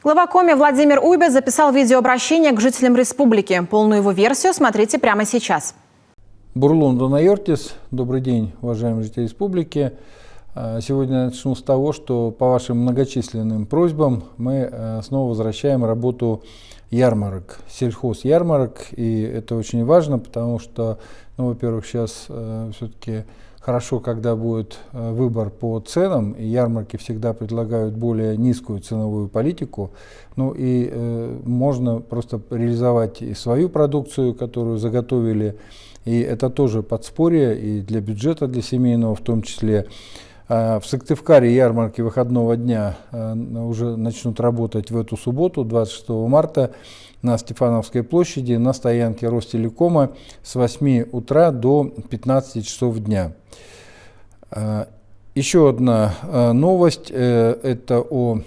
Глава Коми Владимир Уйбе записал видеообращение к жителям республики. Полную его версию смотрите прямо сейчас. Бурлун Донайортис. Добрый день, уважаемые жители республики. Сегодня начну с того, что по вашим многочисленным просьбам мы снова возвращаем работу ярмарок, сельхозярмарок. И это очень важно, потому что, во-первых, сейчас все-таки хорошо, когда будет выбор по ценам, и ярмарки всегда предлагают более низкую ценовую политику. Можно просто реализовать и свою продукцию, которую заготовили, и это тоже подспорье и для бюджета, для семейного в том числе. В Сыктывкаре ярмарки выходного дня уже начнут работать в эту субботу, 26 марта, на Стефановской площади, на стоянке Ростелекома с 8 утра до 15 часов дня. Еще одна новость – это о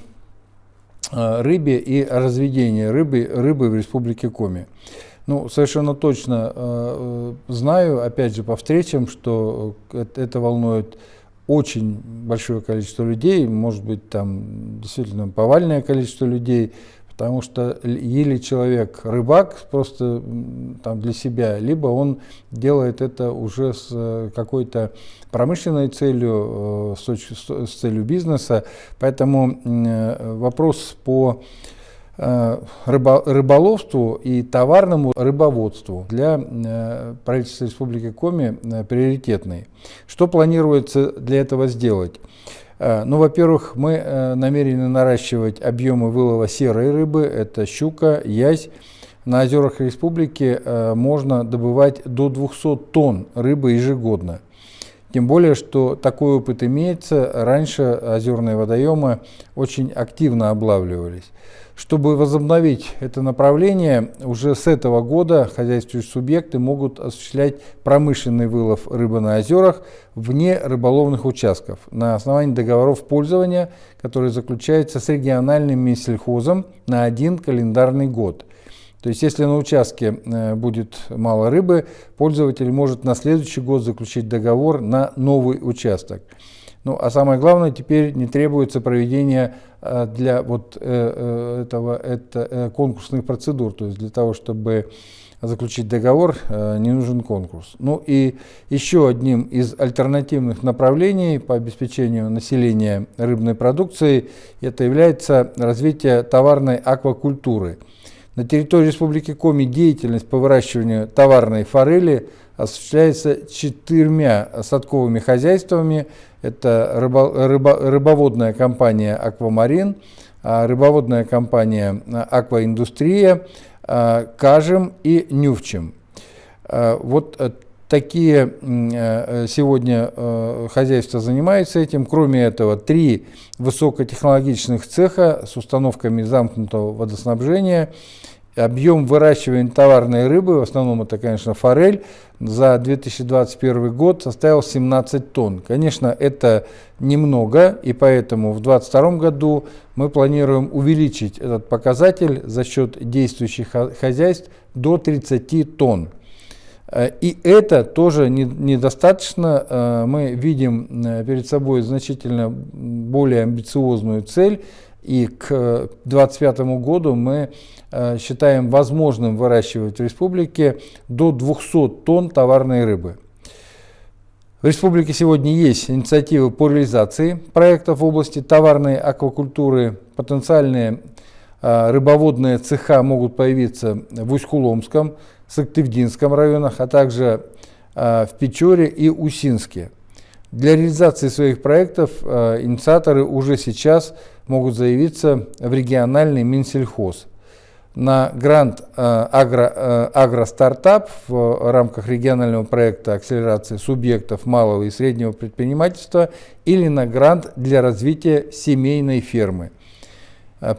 рыбе и разведении рыбы в Республике Коми. Совершенно точно знаю, опять же, по встречам, что это волнует очень большое количество людей, может быть, там действительно повальное количество людей, потому что или человек рыбак просто там для себя, либо он делает это уже с какой-то промышленной целью, с целью бизнеса. Поэтому вопрос по рыболовству и товарному рыбоводству для правительства Республики Коми приоритетный. Что планируется для этого сделать? Во-первых, мы намерены наращивать объемы вылова серой рыбы, это щука, язь. На озерах республики можно добывать до 200 тонн рыбы ежегодно. Тем более, что такой опыт имеется. Раньше озерные водоемы очень активно облавливались. Чтобы возобновить это направление, уже с этого года хозяйствующие субъекты могут осуществлять промышленный вылов рыбы на озерах вне рыболовных участков на основании договоров пользования, которые заключаются с региональным Минсельхозом на 1 календарный год. То есть, если на участке будет мало рыбы, пользователь может на следующий год заключить договор на новый участок. А самое главное, теперь не требуется проведение для конкурсных процедур. То есть для того, чтобы заключить договор, не нужен конкурс. И еще одним из альтернативных направлений по обеспечению населения рыбной продукцией это является развитие товарной аквакультуры. На территории Республики Коми деятельность по выращиванию товарной форели осуществляется 4 садковыми хозяйствами. Это рыбоводная компания «Аквамарин», рыбоводная компания «Акваиндустрия», «Кажем» и «Нювчем». Вот такие сегодня хозяйства занимаются этим. Кроме этого, 3 высокотехнологичных цеха с установками замкнутого водоснабжения. Объем выращивания товарной рыбы, в основном это, конечно, форель, за 2021 год составил 17 тонн. Конечно, это немного, и поэтому в 2022 году мы планируем увеличить этот показатель за счет действующих хозяйств до 30 тонн. И это тоже недостаточно. Мы видим перед собой значительно более амбициозную цель. И к 2025 году мы считаем возможным выращивать в республике до 200 тонн товарной рыбы. В республике сегодня есть инициативы по реализации проектов в области товарной аквакультуры. Потенциальные рыбоводные цеха могут появиться в Усть-Куломском, Сыктывдинском районах, а также в Печоре и Усинске. Для реализации своих проектов инициаторы уже сейчас могут заявиться в региональный Минсельхоз. На грант «Агростартап» в рамках регионального проекта акселерации субъектов малого и среднего предпринимательства или на грант для развития семейной фермы.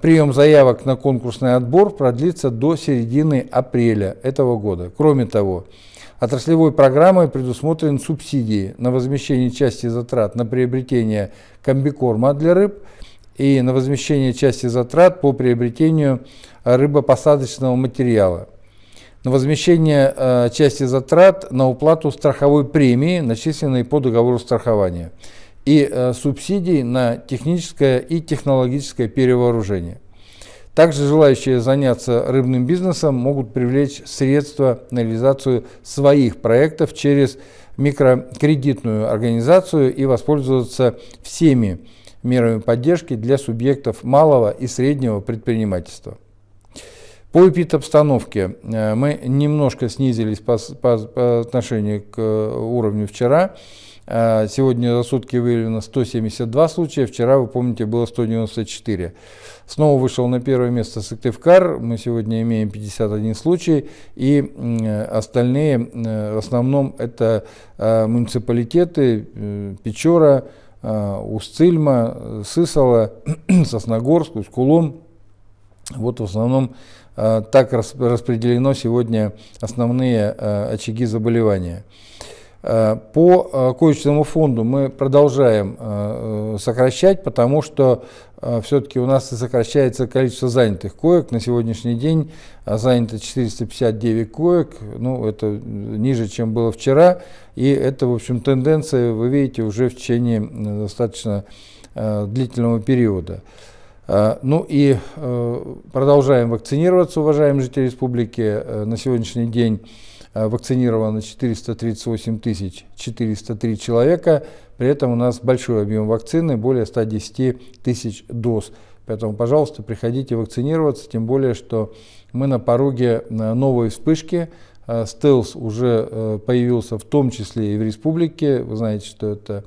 Прием заявок на конкурсный отбор продлится до середины апреля этого года. Кроме того, отраслевой программой предусмотрены субсидии на возмещение части затрат на приобретение комбикорма для рыб и на возмещение части затрат по приобретению рыбопосадочного материала, на возмещение части затрат на уплату страховой премии, начисленной по договору страхования, и субсидий на техническое и технологическое перевооружение. Также желающие заняться рыбным бизнесом могут привлечь средства на реализацию своих проектов через микрокредитную организацию и воспользоваться всеми мерами поддержки для субъектов малого и среднего предпринимательства. По эпидобстановке мы немножко снизились по отношению к уровню вчера. Сегодня за сутки выявлено 172 случая, вчера, вы помните, было 194. Снова вышел на первое место Сыктывкар, мы сегодня имеем 51 случай, и остальные в основном это муниципалитеты Печора, Усть-Цильма, Сысола, Сосногорск, Усть-Кулом. Вот в основном так распределено сегодня основные очаги заболевания. По коечному фонду мы продолжаем сокращать, потому что все-таки у нас сокращается количество занятых коек. На сегодняшний день занято 459 коек, ну, это ниже, чем было вчера. И это, в общем, тенденция, вы видите, уже в течение достаточно длительного периода. Ну и продолжаем вакцинироваться, уважаемые жители республики. На сегодняшний день вакцинировано 438 403 человека, при этом у нас большой объем вакцины, более 110 тысяч доз. Поэтому, пожалуйста, приходите вакцинироваться, тем более, что мы на пороге новой вспышки. Стелс уже появился в том числе и в республике. Вы знаете, что это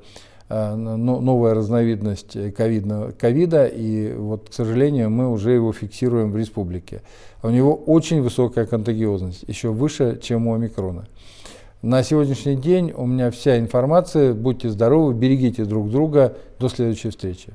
новая разновидность ковида, и вот, к сожалению, мы уже его фиксируем в республике. У него очень высокая контагиозность, еще выше, чем у омикрона. На сегодняшний день у меня вся информация. Будьте здоровы, берегите друг друга. До следующей встречи.